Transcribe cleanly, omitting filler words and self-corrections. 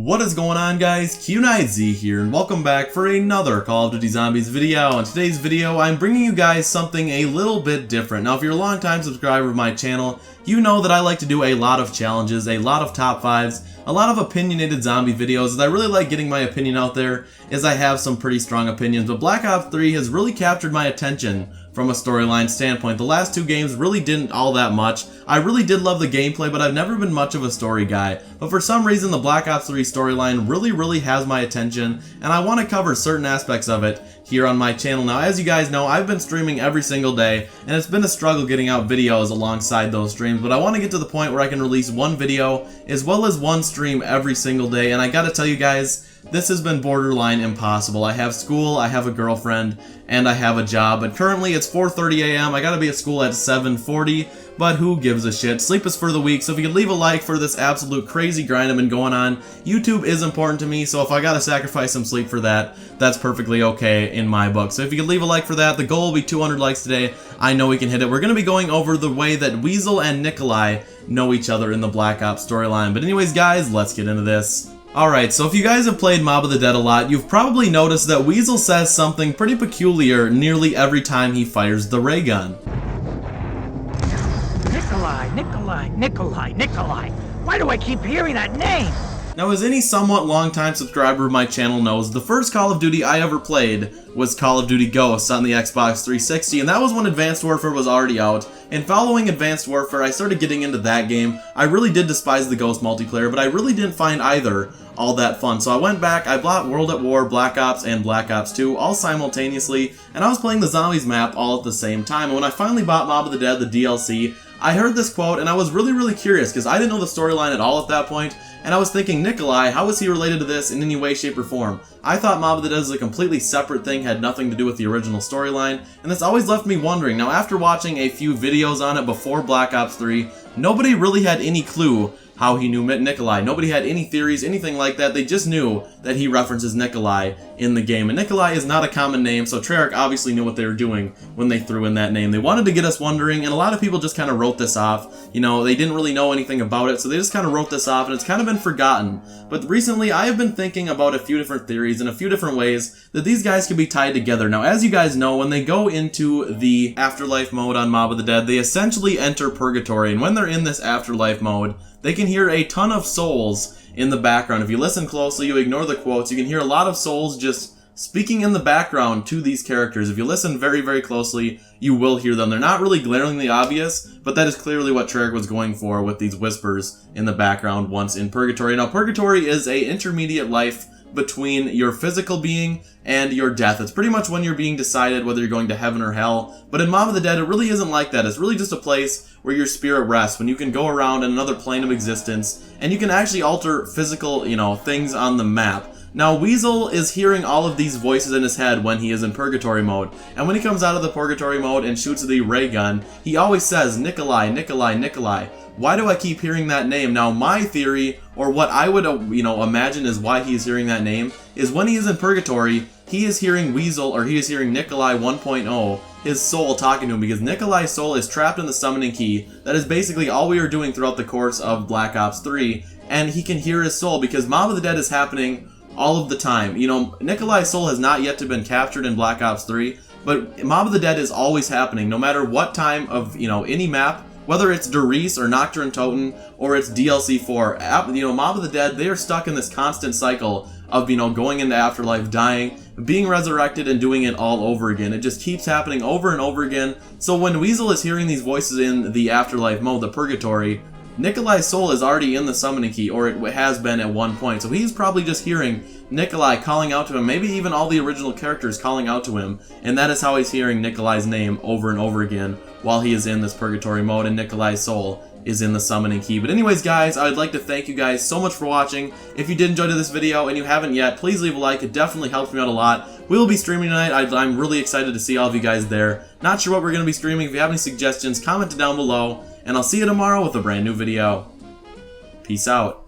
What is going on, guys? QKnightZ here, and welcome back for another Call of Duty Zombies video. In today's video, I'm bringing you guys something a little bit different. Now, if you're a long-time subscriber of my channel, you know that I like to do a lot of challenges, a lot of top 5s, a lot of opinionated zombie videos, as I really like getting my opinion out there, as I have some pretty strong opinions. But Black Ops 3 has really captured my attention from a storyline standpoint. The last two games really didn't all that much. I really did love the gameplay, but I've never been much of a story guy. But for some reason, the Black Ops 3 storyline really has my attention, and I want to cover certain aspects of it here on my channel. Now, as you guys know, I've been streaming every single day, and it's been a struggle getting out videos alongside those streams, but I want to get to the point where I can release one video as well as one stream every single day, and I gotta tell you guys, this has been borderline impossible. I have school, I have a girlfriend, and I have a job, and currently it's 4:30 a.m. I gotta be at school at 7:40, but who gives a shit? Sleep is for the weak, so if you could leave a like for this absolute crazy grind I've been going on. YouTube is important to me, so if I gotta sacrifice some sleep for that, that's perfectly okay in my book. So if you could leave a like for that, the goal will be 200 likes today. I know we can hit it. We're gonna be going over the way that Weasel and Nikolai know each other in the Black Ops storyline. But anyways, guys, let's get into this. Alright, so if you guys have played Mob of the Dead a lot, you've probably noticed that Weasel says something pretty peculiar nearly every time he fires the ray gun. Nikolai. Why do I keep hearing that name? Now, as any somewhat long-time subscriber of my channel knows, the first Call of Duty I ever played was Call of Duty Ghosts on the Xbox 360, and that was when Advanced Warfare was already out. And following Advanced Warfare, I started getting into that game. I really did despise the Ghost multiplayer, but I really didn't find either all that fun. So I went back, I bought World at War, Black Ops, and Black Ops 2 all simultaneously, and I was playing the Zombies map all at the same time. And when I finally bought Mob of the Dead, the DLC, I heard this quote, and I was really curious, because I didn't know the storyline at all at that point, and I was thinking, Nikolai, how is he related to this in any way, shape, or form? I thought Mob of the Dead was a completely separate thing, had nothing to do with the original storyline, and this always left me wondering. Now, after watching a few videos on it before Black Ops 3, nobody really had any clue how he knew Nikolai. Nobody had any theories, anything like that. They just knew that he references Nikolai in the game. And Nikolai is not a common name, so Treyarch obviously knew what they were doing when they threw in that name. They wanted to get us wondering, and a lot of people just kind of wrote this off. You know, they didn't really know anything about it, so they just kind of wrote this off, and it's kind of been forgotten. But recently, I have been thinking about a few different theories and a few different ways that these guys can be tied together. Now, as you guys know, when they go into the Afterlife mode on Mob of the Dead, they essentially enter Purgatory, and when they're in this Afterlife mode, they can hear a ton of souls in the background. If you listen closely, you ignore the quotes, you can hear a lot of souls just speaking in the background to these characters. If you listen very closely, you will hear them. They're not really glaringly obvious, but that is clearly what Treyarch was going for with these whispers in the background once in Purgatory. Now, Purgatory is a intermediate life between your physical being and your death. It's pretty much when you're being decided whether you're going to heaven or hell. But in Mob of the Dead, it really isn't like that. It's really just a place where your spirit rests, when you can go around in another plane of existence, and you can actually alter physical, things on the map. Now, Weasel is hearing all of these voices in his head when he is in Purgatory mode, and when he comes out of the Purgatory mode and shoots the ray gun, he always says, Nikolai. Why do I keep hearing that name? Now, my theory, or what I would, imagine is why he is hearing that name, is when he is in Purgatory, he is hearing Weasel, or he is hearing Nikolai 1.0, his soul talking to him, because Nikolai's soul is trapped in the summoning key. That is basically all we are doing throughout the course of Black Ops 3, and he can hear his soul, because Mob of the Dead is happening all of the time. Nikolai's soul has not yet been captured in Black Ops 3, but Mob of the Dead is always happening, no matter what time of, any map, whether it's Doris or Nocturne Toten or it's DLC 4, Mob of the Dead, they are stuck in this constant cycle of, going into Afterlife, dying, being resurrected, and doing it all over again. It just keeps happening over and over again. So when Weasel is hearing these voices in the Afterlife mode, the Purgatory, Nikolai's soul is already in the summoning key, or it has been at one point. So he's probably just hearing Nikolai calling out to him, maybe even all the original characters calling out to him, and that is how he's hearing Nikolai's name over and over again while he is in this Purgatory mode, and Nikolai's soul is in the summoning key. But anyways, guys, I would like to thank you guys so much for watching. If you did enjoy this video and you haven't yet, please leave a like. It definitely helps me out a lot. We will be streaming tonight. I'm really excited to see all of you guys there. Not sure what we're going to be streaming. If you have any suggestions, comment down below, and I'll see you tomorrow with a brand new video. Peace out.